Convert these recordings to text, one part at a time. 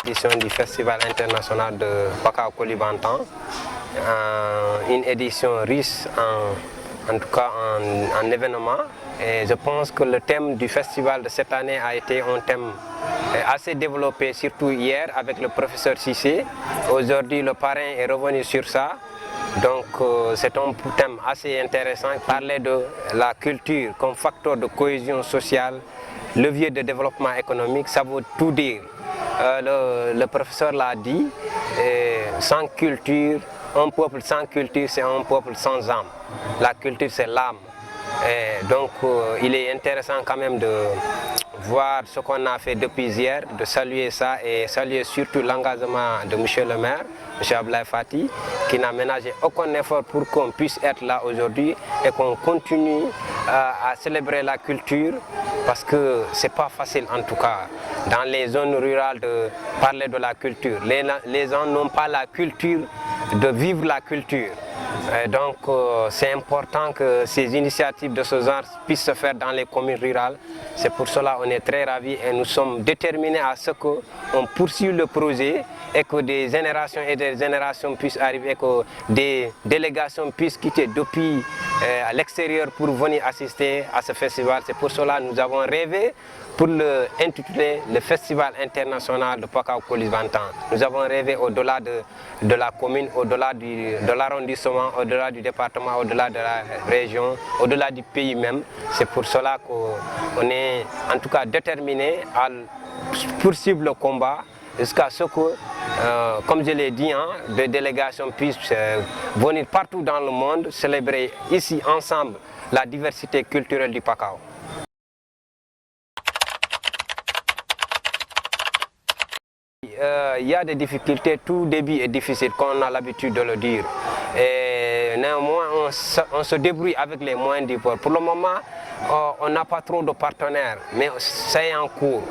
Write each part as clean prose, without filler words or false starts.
édition du Festival international de Pakao Koulibantang. Une édition riche en tout cas en événements. Et je pense que le thème du festival de cette année a été un thème assez développé, surtout hier avec le professeur Cissé. Aujourd'hui, le parrain est revenu sur ça. Donc c'est un thème assez intéressant, parler de la culture comme facteur de cohésion sociale, levier de développement économique, ça veut tout dire. Le professeur l'a dit, sans culture, un peuple sans culture, c'est un peuple sans âme. La culture, c'est l'âme. Donc il est intéressant quand même de voir ce qu'on a fait depuis hier, de saluer ça et saluer surtout l'engagement de M. le maire, M. Ablaye Fati, qui n'a ménagé aucun effort pour qu'on puisse être là aujourd'hui et qu'on continue à célébrer la culture, parce que c'est pas facile en tout cas dans les zones rurales de parler de la culture. Les gens n'ont pas la culture de vivre la culture. Donc c'est important que ces initiatives de ce genre puissent se faire dans les communes rurales. C'est pour cela qu'on est très ravis et nous sommes déterminés à ce qu'on poursuive le projet et que des générations et des générations puissent arriver, que des délégations puissent quitter depuis à l'extérieur pour venir assister à ce festival. C'est pour cela que nous avons rêvé pour l'intituler le Festival international de Pakao Koulibantang. Nous avons rêvé au-delà de la commune, au-delà de l'arrondissement, au-delà du département, au-delà de la région, au-delà du pays même. C'est pour cela qu'on est en tout cas déterminé à poursuivre le combat jusqu'à ce que, comme je l'ai dit, des délégations puissent venir partout dans le monde célébrer ici ensemble la diversité culturelle du Pakao. Il y a des difficultés, tout début est difficile, comme on a l'habitude de le dire. Et néanmoins, on se débrouille avec les moyens du bord. Pour le moment, on n'a pas trop de partenaires, mais c'est en cours.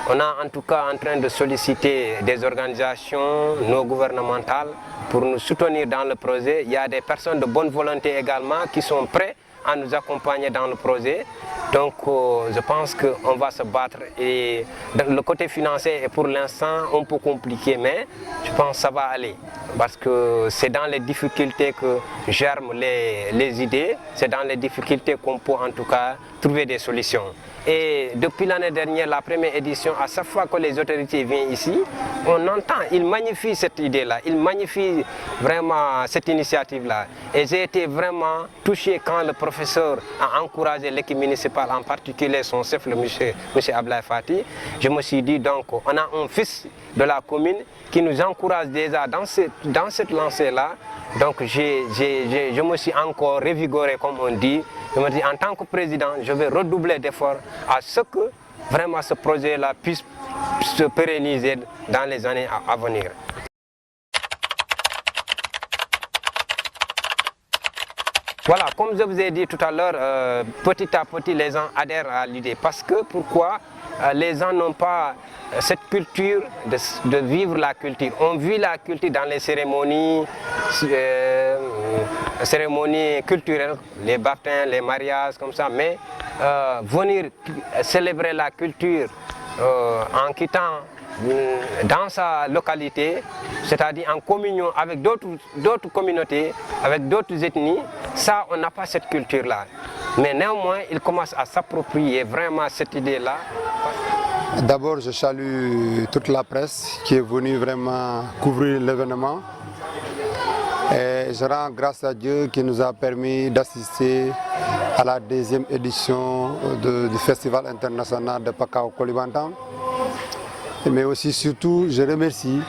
On est en tout cas en train de solliciter des organisations non gouvernementales pour nous soutenir dans le projet. Il y a des personnes de bonne volonté également qui sont prêtes à nous accompagner dans le projet. Donc je pense qu'on va se battre. Et le côté financier est pour l'instant un peu compliqué, mais je pense que ça va aller. Parce que c'est dans les difficultés que germent les idées, c'est dans les difficultés qu'on peut en tout cas trouver des solutions. Et depuis l'année dernière, la première édition, à chaque fois que les autorités viennent ici, on entend, ils magnifient cette idée-là, ils magnifient vraiment cette initiative-là. Et j'ai été vraiment touché quand le professeur a encouragé l'équipe municipale, en particulier son chef, le monsieur Ablaye Fati. Je me suis dit, donc, on a un fils de la commune qui nous encourage déjà dans cette lancée-là. Donc je me suis encore revigoré, comme on dit. Je me dis, en tant que président, je vais redoubler d'efforts à ce que vraiment ce projet-là puisse se pérenniser dans les années à venir. Voilà, comme je vous ai dit tout à l'heure, petit à petit, les gens adhèrent à l'idée. Parce que, pourquoi les gens n'ont pas cette culture de vivre la culture. On vit la culture dans les cérémonies culturelles, les baptêmes, les mariages, comme ça. Mais venir célébrer la culture en quittant dans sa localité, c'est-à-dire en communion avec d'autres communautés, avec d'autres ethnies, ça, on n'a pas cette culture-là. Mais néanmoins, il commence à s'approprier vraiment cette idée-là. D'abord, je salue toute la presse qui est venue vraiment couvrir l'événement. Et je rends grâce à Dieu qui nous a permis d'assister à la deuxième édition du Festival international de Pakao Koulibantang. Mais aussi, surtout, je remercie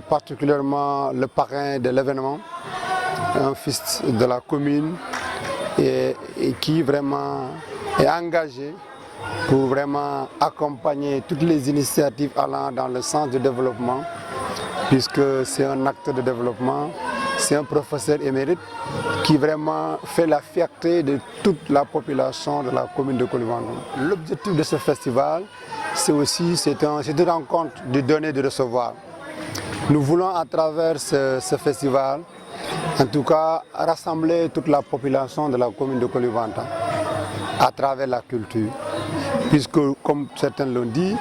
particulièrement le parrain de l'événement, un fils de la commune, et qui vraiment est engagé pour vraiment accompagner toutes les initiatives allant dans le sens du développement, puisque c'est un acte de développement, c'est un professeur émérite qui vraiment fait la fierté de toute la population de la commune de Koulibantang. L'objectif de ce festival, c'est une rencontre du donner et du recevoir. Nous voulons à travers ce festival, en tout cas, rassembler toute la population de la commune de Koulibantang à travers la culture. Puisque, comme certains l'ont dit,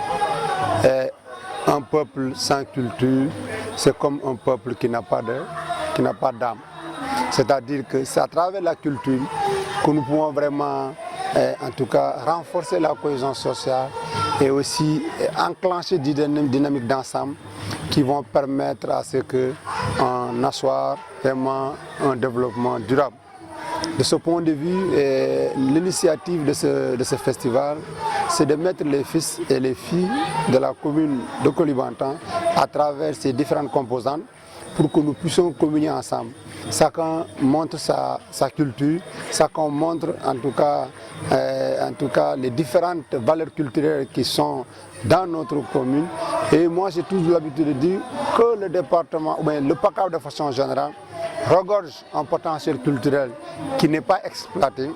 un peuple sans culture, c'est comme un peuple qui n'a pas d'âme. C'est-à-dire que c'est à travers la culture que nous pouvons vraiment, en tout cas, renforcer la cohésion sociale et aussi enclencher des dynamiques d'ensemble qui vont permettre à ce qu'on asseoir vraiment un développement durable. De ce point de vue, l'initiative de ce festival, c'est de mettre les fils et les filles de la commune de Koulibantang à travers ces différentes composantes pour que nous puissions communier ensemble. Chacun montre sa culture, chacun montre en tout cas les différentes valeurs culturelles qui sont dans notre commune. Et moi j'ai toujours l'habitude de dire que le département, ou bien le PACA de façon générale, regorge un potentiel culturel qui n'est pas exploité.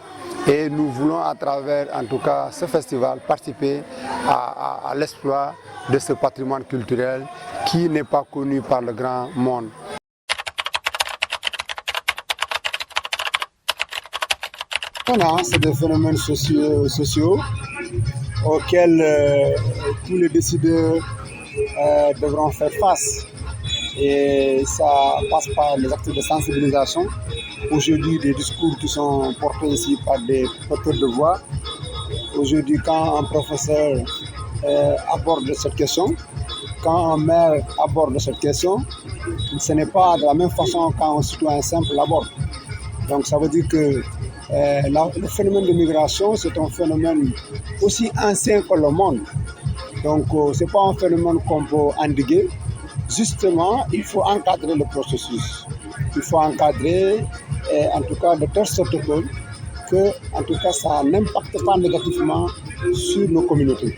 Et nous voulons à travers en tout cas ce festival participer à l'exploit de ce patrimoine culturel qui n'est pas connu par le grand monde. C'est des phénomènes sociaux auxquels tous les décideurs devront faire face. Et ça passe par les actes de sensibilisation. Aujourd'hui, des discours qui sont portés ici par des porteurs de voix. Aujourd'hui, quand un professeur aborde cette question, quand un maire aborde cette question, ce n'est pas de la même façon qu'un citoyen simple l'aborde. Donc ça veut dire que le phénomène de migration, c'est un phénomène aussi ancien que le monde. Donc ce n'est pas un phénomène qu'on peut endiguer. Justement, il faut encadrer le processus. Il faut encadrer, en tout cas, de telle sorte que en tout cas, ça n'impacte pas négativement sur nos communautés.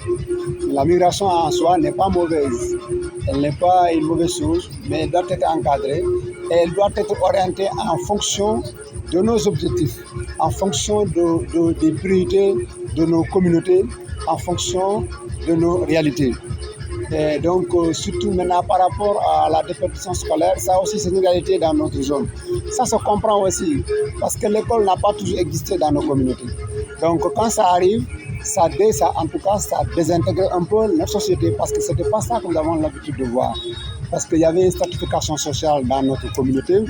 La migration en soi n'est pas mauvaise. Elle n'est pas une mauvaise chose, mais elle doit être encadrée et elle doit être orientée en fonction de nos objectifs, en fonction des priorités de nos communautés, en fonction de nos réalités. Et donc, surtout maintenant par rapport à la déperdition scolaire, ça aussi c'est une réalité dans notre zone. Ça se comprend aussi, parce que l'école n'a pas toujours existé dans nos communautés. Donc quand ça arrive, ça désintègre un peu notre société, parce que ce n'était pas ça que nous avons l'habitude de voir. Parce qu'il y avait une stratification sociale dans notre communauté.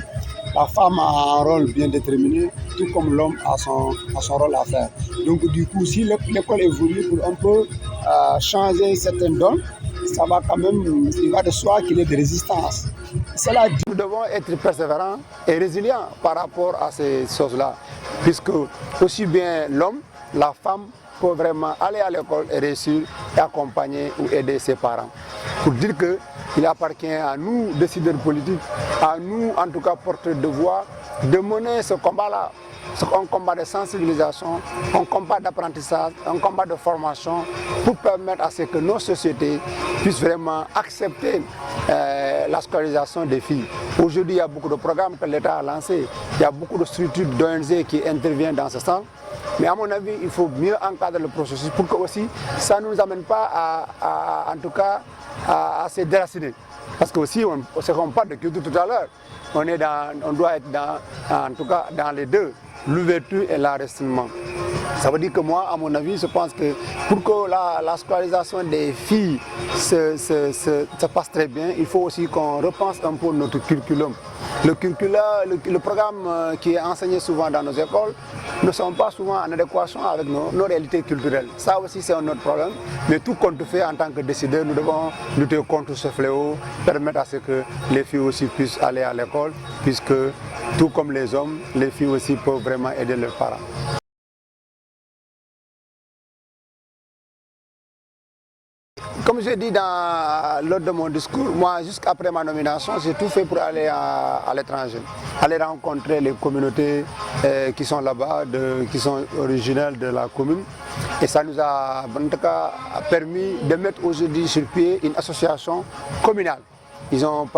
La femme a un rôle bien déterminé, tout comme l'homme a son rôle à faire. Donc du coup, si l'école évolue pour un peu changer certaines donnes, ça va quand même, il va de soi qu'il y ait des résistances. Cela dit, nous devons être persévérants et résilients par rapport à ces choses-là, puisque aussi bien l'homme, la femme peut vraiment aller à l'école et réussir et accompagner ou aider ses parents. Pour dire qu'il appartient à nous, décideurs politiques, à nous, en tout cas porteurs de voix, de mener ce combat-là. C'est un combat de sensibilisation, un combat d'apprentissage, un combat de formation pour permettre à ce que nos sociétés puissent vraiment accepter la scolarisation des filles. Aujourd'hui, il y a beaucoup de programmes que l'État a lancés, il y a beaucoup de structures d'ONG qui interviennent dans ce sens. Mais à mon avis, il faut mieux encadrer le processus pour que aussi ça ne nous amène pas en tout cas à se déraciner. Parce que aussi, on parle de culture tout à l'heure, on doit être en tout cas dans les deux, l'ouverture et l'enracinement. Ça veut dire que moi, à mon avis, je pense que pour que la scolarisation des filles se passe très bien, il faut aussi qu'on repense un peu notre curriculum. Le programme qui est enseigné souvent dans nos écoles ne sont pas souvent en adéquation avec nos réalités culturelles. Ça aussi, c'est un autre problème. Mais tout compte fait, en tant que décideur, nous devons lutter contre ce fléau, permettre à ce que les filles aussi puissent aller à l'école, puisque tout comme les hommes, les filles aussi peuvent vraiment aider leurs parents. Comme j'ai dit lors de mon discours, moi jusqu'après ma nomination, j'ai tout fait pour aller à l'étranger, aller rencontrer les communautés qui sont là-bas, qui sont originaires de la commune. Et ça nous a en tout cas permis de mettre aujourd'hui sur pied une association communale. Ils ont le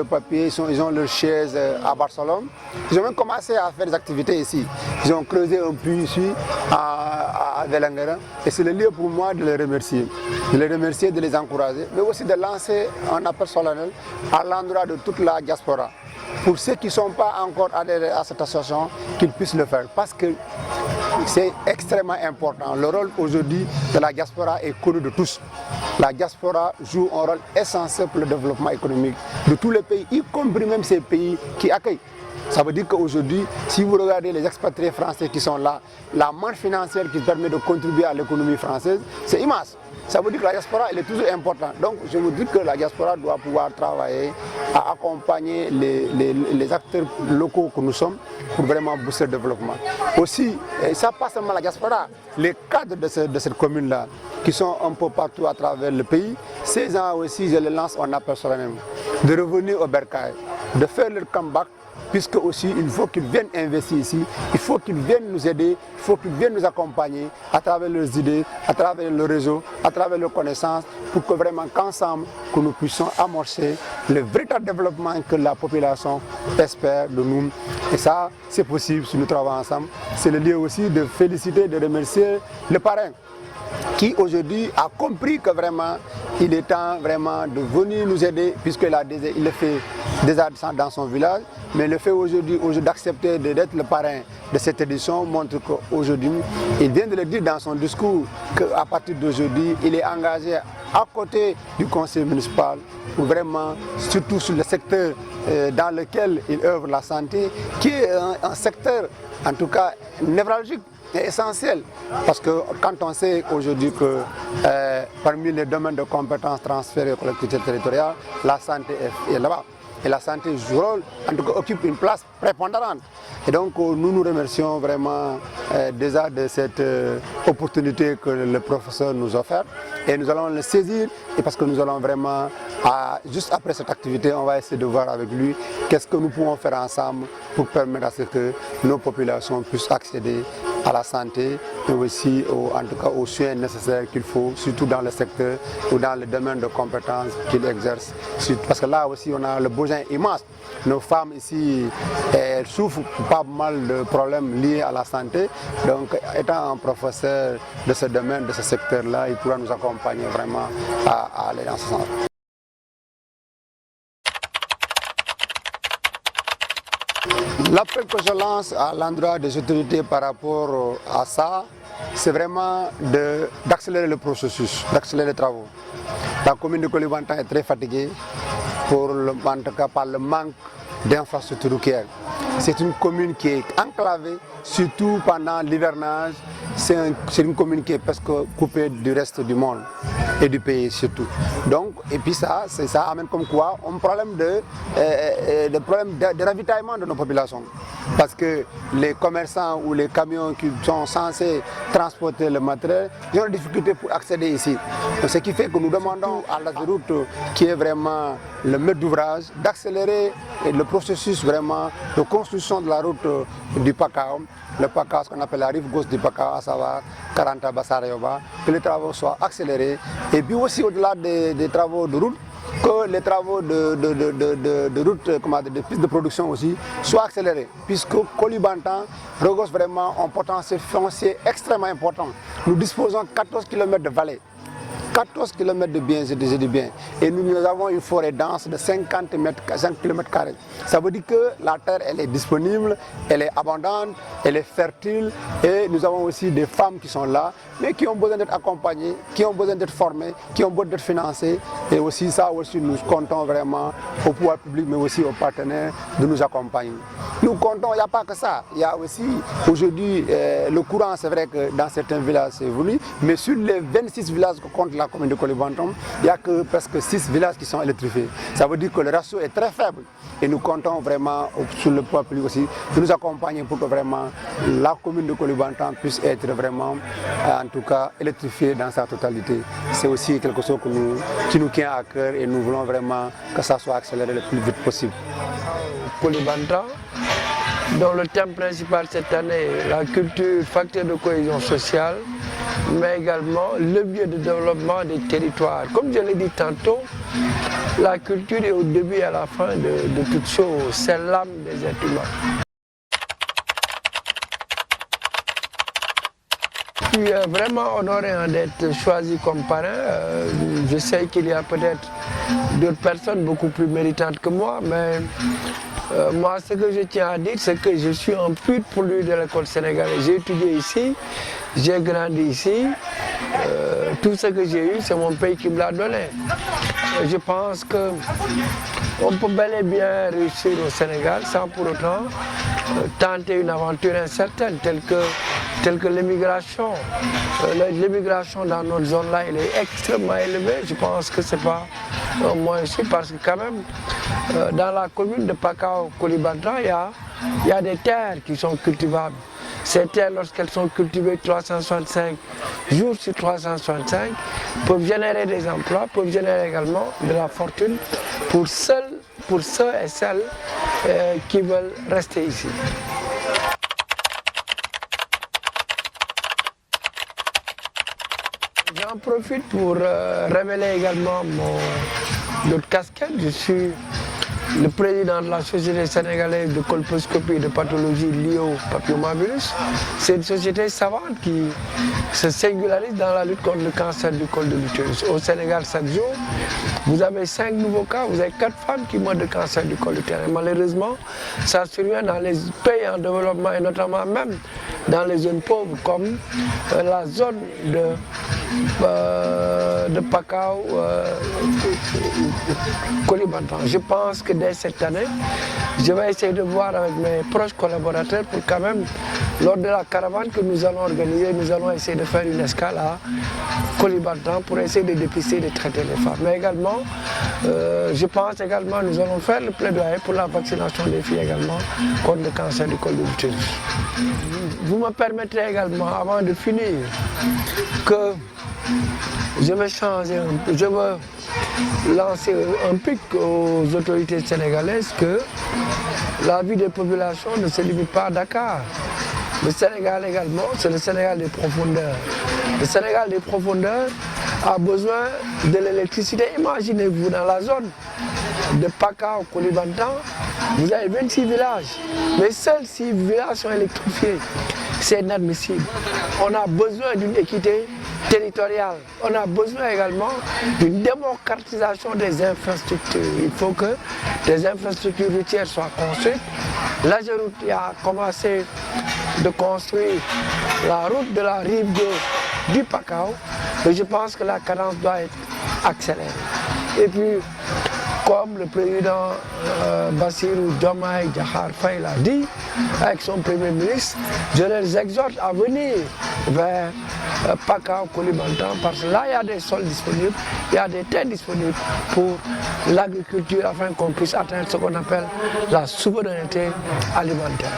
papier, ils ont leur chaise à Barcelone. Ils ont même commencé à faire des activités ici. Ils ont creusé un puits ici à Velangara. Et c'est le lieu pour moi de les remercier. De les remercier, de les encourager, mais aussi de lancer un appel solennel à l'endroit de toute la diaspora. Pour ceux qui ne sont pas encore adhérés à cette association, qu'ils puissent le faire. Parce que c'est extrêmement important. Le rôle aujourd'hui de la diaspora est connu de tous. La diaspora joue un rôle essentiel pour le développement économique de tous les pays, y compris même ces pays qui accueillent. Ça veut dire qu'aujourd'hui, si vous regardez les expatriés français qui sont là, la manne financière qui permet de contribuer à l'économie française, c'est immense. Ça veut dire que la diaspora, elle est toujours importante. Donc, je vous dis que la diaspora doit pouvoir travailler à accompagner les acteurs locaux que nous sommes pour vraiment booster le développement. Aussi, et ça passe seulement la diaspora, les cadres de cette commune-là, qui sont un peu partout à travers le pays, ces gens aussi, je les lance en appel solennel, de revenir au bercail, de faire leur comeback, puisque aussi il faut qu'ils viennent investir ici, il faut qu'ils viennent nous aider, il faut qu'ils viennent nous accompagner à travers leurs idées, à travers le réseau, à travers leurs connaissances, pour que vraiment qu'ensemble, que nous puissions amorcer le véritable développement que la population espère de nous. Et ça, c'est possible si nous travaillons ensemble. C'est le lieu aussi de féliciter, de remercier le parrain, qui aujourd'hui a compris que vraiment il est temps vraiment de venir nous aider, puisqu'il le fait déjà dans son village, mais le fait aujourd'hui d'accepter d'être le parrain de cette édition montre qu'aujourd'hui, il vient de le dire dans son discours, qu'à partir d'aujourd'hui, il est engagé à côté du conseil municipal pour vraiment, surtout sur le secteur dans lequel il œuvre, la santé, qui est un secteur en tout cas névralgique. C'est essentiel, parce que quand on sait aujourd'hui que parmi les domaines de compétences transférés aux collectivités territoriales, la santé est là-bas. Et la santé joue rôle, en tout cas occupe une place prépondérante. Et donc nous nous remercions vraiment déjà de cette opportunité que le professeur nous offre. Et nous allons le saisir, et parce que nous allons vraiment, juste après cette activité, on va essayer de voir avec lui qu'est-ce que nous pouvons faire ensemble pour permettre à ce que nos populations puissent accéder à la santé, mais aussi en tout cas aux soins nécessaires qu'il faut, surtout dans le secteur ou dans le domaine de compétences qu'il exerce. Parce que là aussi on a le besoin immense. Nos femmes ici, elles souffrent pas mal de problèmes liés à la santé. Donc étant un professeur de ce domaine, de ce secteur-là, il pourra nous accompagner vraiment à aller dans ce sens. L'appel que je lance à l'endroit des autorités par rapport à ça, c'est vraiment d'accélérer le processus, d'accélérer les travaux. La commune de Koulibantang est très fatiguée en tout cas par le manque d'infrastructures routières. C'est une commune qui est enclavée, surtout pendant l'hivernage. C'est une commune qui est presque coupée du reste du monde et du pays surtout. Donc, et puis ça amène comme quoi un problème de ravitaillement de nos populations. Parce que les commerçants ou les camions qui sont censés transporter le matériel, ils ont des difficultés pour accéder ici. Donc, ce qui fait que nous demandons à la route, qui est vraiment le maître d'ouvrage, d'accélérer le processus vraiment de construction de la route du Pakao. Le Pakao, ce qu'on appelle la rive gauche du Pakao, à savoir Karanta Bassarayoba, que les travaux soient accélérés. Et puis aussi au-delà des travaux de route, que les travaux de route, de piste de production aussi, soient accélérés. Puisque Koulibantang regorge vraiment un potentiel foncier extrêmement important. Nous disposons de 14 km de vallée. 14 km de biens, je dis bien. Et nous avons une forêt dense de 5 km². Ça veut dire que la terre, elle est disponible, elle est abondante, elle est fertile. Et nous avons aussi des femmes qui sont là, mais qui ont besoin d'être accompagnées, qui ont besoin d'être formées, qui ont besoin d'être financées. Et aussi ça, aussi, nous comptons vraiment au pouvoir public, mais aussi aux partenaires de nous accompagner. Nous comptons, il n'y a pas que ça. Il y a aussi aujourd'hui le courant, c'est vrai que dans certains villages c'est venu, mais sur les 26 villages que compte la commune de Koulibantang, il n'y a que presque 6 villages qui sont électrifiés. Ça veut dire que le ratio est très faible. Et nous comptons vraiment sur le pouvoir public aussi de nous accompagner pour que vraiment la commune de Koulibantang puisse être vraiment, en tout cas, électrifiée dans sa totalité. C'est aussi quelque chose qui nous tient à cœur et nous voulons vraiment que ça soit accéléré le plus vite possible. Koulibantang, dont le thème principal cette année est la culture, facteur de cohésion sociale, mais également levier de développement des territoires. Comme je l'ai dit tantôt, la culture est au début et à la fin de toutes choses, c'est l'âme des êtres humains. suis vraiment honoré d'être choisi comme parrain. Je sais qu'il y a peut-être d'autres personnes beaucoup plus méritantes que moi, mais moi, ce que je tiens à dire, c'est que je suis un pur produit de l'école sénégalaise. J'ai étudié ici, j'ai grandi ici. Tout ce que j'ai eu, c'est mon pays qui me l'a donné. Je pense qu'on peut bel et bien réussir au Sénégal sans pour autant tenter une aventure incertaine telle que l'immigration. L'immigration dans notre zone-là, elle est extrêmement élevée. Je pense que ce n'est pas un moyen ici parce que quand même, dans la commune de Pakao-Koulibantang, il y a des terres qui sont cultivables. Ces terres, lorsqu'elles sont cultivées 365 jours sur 365, peuvent générer des emplois, peuvent générer également de la fortune pour ceux et celles qui veulent rester ici. J'en profite pour révéler également notre casquette. Je suis le président de la Société sénégalaise de colposcopie et de pathologie liée au papillomavirus. C'est une société savante qui se singularise dans la lutte contre le cancer du col de l'utérus. Au Sénégal, chaque jour, vous avez 5 nouveaux cas, vous avez 4 femmes qui meurent de cancer du col de l'utérus. Malheureusement, ça survient dans les pays en développement et notamment même dans les zones pauvres comme la zone de Pakao, Koulibantang. Je pense que dès cette année, je vais essayer de voir avec mes proches collaborateurs pour quand même, lors de la caravane que nous allons organiser, nous allons essayer de faire une escale à Koulibantang pour essayer de dépister et de traiter les femmes. Mais également, je pense également nous allons faire le plaidoyer pour la vaccination des filles également contre le cancer du col de l'utérus. Vous me permettrez également, avant de finir, que je veux lancer un pic aux autorités sénégalaises que la vie des populations ne se limite pas à Dakar. Le Sénégal également, c'est le Sénégal des profondeurs. Le Sénégal des profondeurs a besoin de l'électricité. Imaginez-vous dans la zone de Pakao, Koulibantang, vous avez 26 villages, mais seuls 6 villages sont électrifiés. C'est inadmissible. On a besoin d'une équité territoriale. On a besoin également d'une démocratisation des infrastructures. Il faut que des infrastructures routières soient construites. L'Ageroute a commencé de construire la route de la rive gauche du Pakao, mais je pense que la cadence doit être accélérée. Et puis, comme le président Bassirou Diomaye Diakhar Faye l'a dit, avec son premier ministre, je les exhorte à venir vers Pakao Koulibantang parce que là, il y a des sols disponibles, il y a des terres disponibles pour l'agriculture afin qu'on puisse atteindre ce qu'on appelle la souveraineté alimentaire.